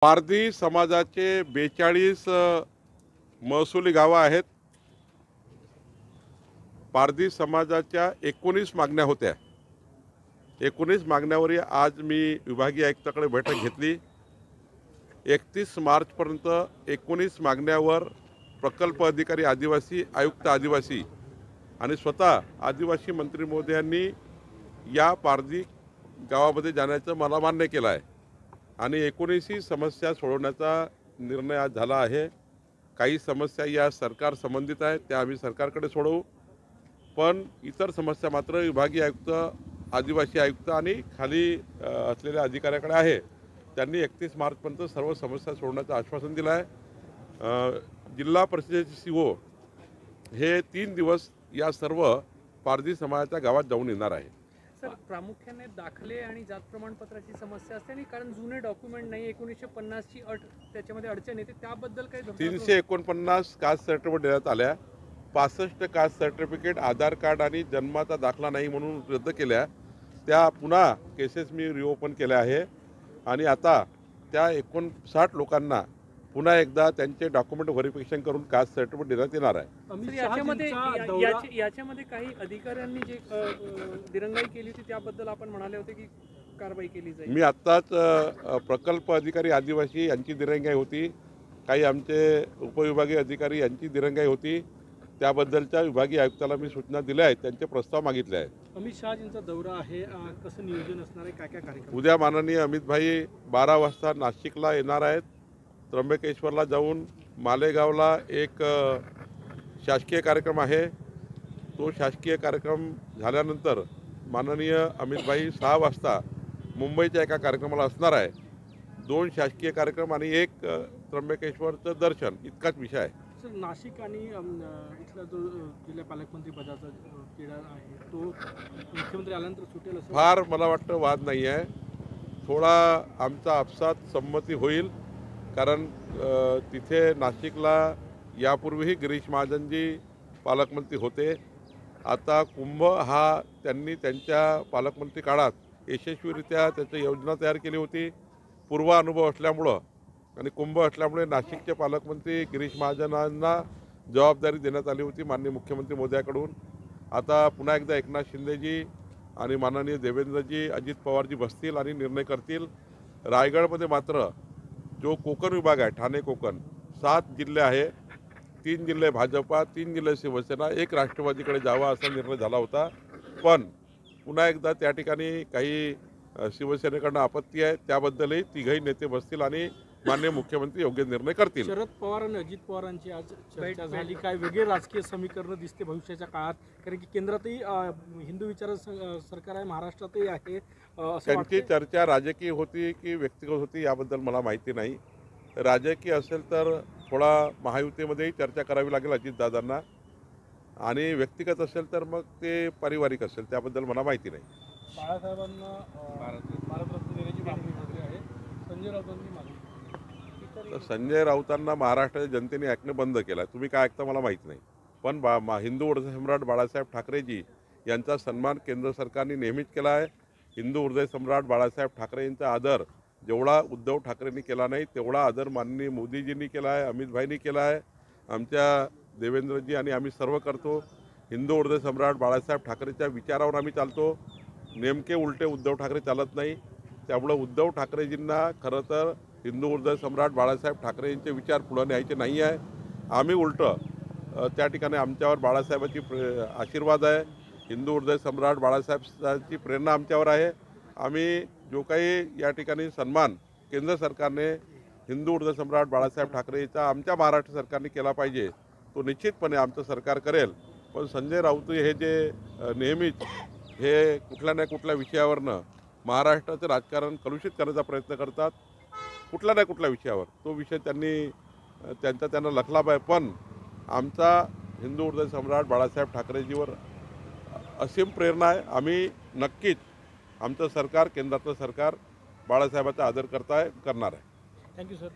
पारधी समाजाचे 42 महसुली गावं आहेत। पारधी समाजाच्या 19 मागण्या होत्या। 19 मागण्यावर आज मी विभागीय आयुक्ताकडे बैठक घेतली। 31 मार्चपर्यंत 19 मागण्यावर प्रकल्प अधिकारी आदिवासी, आयुक्त आदिवासी आणि स्वतः आदिवासी मंत्री महोदयांनी या पारधी गावामध्ये जाण्याचं मला मान्य केलं आहे आणि 19 समस्या सोडवण्याचा निर्णय आज झाला आहे। काही समस्या या सरकार संबंधित आहेत, त्या आम्ही सरकारकडे सोडवू, पण इतर समस्या मात्र विभागीय आयुक्त, आदिवासी आयुक्त आणि खाली असलेल्या अधिकाऱ्याकडे आहे। त्यांनी 31 मार्चपर्यंत सर्व समस्या सोडवण्याचं आश्वासन दिलं आहे। जिल्हा परिषदेचे सीओ हे 3 दिवस या सर्व पारधी समाजाच्या गावात जाऊन येणार आहे। सर, प्रामुख्याने दाखले आणि जात प्रमाणपत्राची समस्या असते आणि कारण जुने डॉक्युमेंट नाही, 1950 ची अट त्याच्यामध्ये अडचण येते, त्याबद्दल काही 349 कास्ट सर्टिफिकेट देण्यात आल्या। 65 कास्ट सर्टिफिकेट, आधार कार्ड आणि जन्माचा दाखला नाही म्हणून रद्द केल्या। त्या पुन्हा केसेस मी रिओपन केल्या आहे आणि आता त्या 59 लोकांना पुन्हा एकदा त्यांचे डॉक्युमेंट व्हेरिफिकेशन करून कास्ट सर्टिफिकेट देण्यात येणार आहे। याच्यामध्ये काही अधिकाऱ्यांनी जे दिरंगाई केली होती त्याबद्दल आपण म्हणाले होते की कारवाई केली जाईल। मी आत्ताच प्रकल्प अधिकारी आदिवासी यांची दिरंगाई होती, काही आमचे उपविभागीय अधिकारी यांची दिरंगाई होती, त्याबद्दलच्या विभागीय आयुक्ताला मी सूचना दिल्या आहेत, त्यांचे प्रस्ताव मागितले आहेत। अमित शहा यांचा दौरा आहे, कसं नियोजन असणार आहे, काय काय कार्यक्रम? उद्या माननीय अमित भाई 12 वाजता नाशिकला येणार आहेत। त्र्यंबकेश्वरला जाऊन मालेगावला एक शासकीय कार्यक्रम आहे। तो शासकीय कार्यक्रम झाल्यानंतर माननीय अमित भाई 6 वाजता मुंबईच्या एका कार्यक्रमाला असणार आहे। 2 शासकीय कार्यक्रम आणि एक त्र्यंबकेश्वरचं दर्शन, इतकाच विषय आहे। सर, नाशिक आणि इथला जो जिल्हा पालकमंत्री पदाचा तिढा आहे तो मुख्यमंत्री आल्यानंतर सुटेल असं फार मला वाटतं वाद नाही आहे। थोडा आमचा आपसात संमती होईल, कारण तिथे नाशिकला यापूर्वीही गिरीश महाजनजी पालकमंत्री होते। आता कुंभ हा त्यांनी त्यांच्या पालकमंत्री काळात यशस्वीरित्या त्याची योजना तयार केली होती। पूर्व अनुभव असल्यामुळं आणि कुंभ असल्यामुळे नाशिकचे पालकमंत्री गिरीश महाजनांना जबाबदारी देण्यात आली होती माननीय मुख्यमंत्री महोदयाकडून। आता पुन्हा एकदा एकनाथ शिंदेजी आणि माननीय देवेंद्रजी, अजित पवारजी बसतील आणि निर्णय करतील। रायगडमध्ये मात्र जो कोकण विभाग आहे, ठाणे कोकण, 7 जिल्हे आहे, 3 जिल्हे भाजपा, 3 जिल्हे शिवसेना, 1 राष्ट्रवादीकडे जावा असा निर्णय झाला होता। पण पुन्हा एकदा त्या ठिकाणी काही शिवसेनेकडनं आपत्ती आहे, त्याबद्दलही तिघही नेते बसतील आणि माननीय मुख्यमंत्री योग्य निर्णय करतील। शरद पवार आणि अजित पवारांची आज चर्चा झाली, काय वेगळे राजकीय समीकरण दिसते भविष्याच्या काळात? कारण की केंद्रातही हिंदू विचाराचं सरकार आहे, महाराष्ट्रातही आहे। त्यांची चर्चा राजकीय होती की व्यक्तिगत होती याबद्दल मला माहिती नाही। राजकीय असेल तर थोडा महायुतीमध्येही चर्चा करावी लागेल अजितदादांना, आणि व्यक्तिगत असेल तर मग ते पारिवारिक असेल, त्याबद्दल मला माहिती नाही। बाळासाहेबांना भारतरत्न देण्याची मागणी होते आहे, संजय राऊतांनी मागणी। तर संजय राऊतांना महाराष्ट्राच्या जनतेने ऐकणं बंद केलं आहे। तुम्ही काय ऐकता मला माहीत नाही, पण हिंदू हृदय सम्राट बाळासाहेब ठाकरेजी यांचा सन्मान केंद्र सरकारने नेहमीच केला आहे। हिंदू हृदय सम्राट बाळासाहेब ठाकरे यांचा आदर जेवढा उद्धव ठाकरेंनी केला नाही तेवढा आदर माननीय मोदीजींनी केला आहे, अमित भाईंनी केला आहे, आमच्या देवेंद्रजी आणि आम्ही सर्व करतो। हिंदू हृदय सम्राट बाळासाहेब ठाकरेच्या विचारावर आम्ही चालतो, नेमके उलटे उद्धव ठाकरे चालत नाही। त्यामुळं उद्धव ठाकरेजींना खरं तर हिंदू हृदय सम्राट बाळासाहेब ठाकरे यांचे विचार पुढे न्यायचे नाही आहे। आम्ही उलटं त्या ठिकाणी आमच्यावर बाळासाहेबांची आशीर्वाद आहे, हिंदू हृदय सम्राट बाळासाहेबांची प्रेरणा आमच्यावर आहे। आम्ही जो काही या ठिकाणी सन्मान केंद्र सरकारने हिंदू हृदय सम्राट बाळासाहेब ठाकरेचा आमच्या महाराष्ट्र सरकारने केला पाहिजे, तो निश्चितपणे आमचं सरकार करेल। पण संजय राऊत हे जे नेहमीच हे कुठल्या ना कुठल्या विषयावरनं महाराष्ट्राचं राजकारण कलुषित करण्याचा प्रयत्न करतात, कुठल्या ना कुठल्या विषयावर, तो विषय त्यांना लखला पाहिजे। पण आमचा हिंदू हृदय सम्राट बाळासाहेब ठाकरेजीवर असीम प्रेरणा आहे। आम्ही नक्कीच आमचं सरकार, केंद्रातलं सरकार बाळासाहेबांचा आदर करणार आहे। Thank you sir.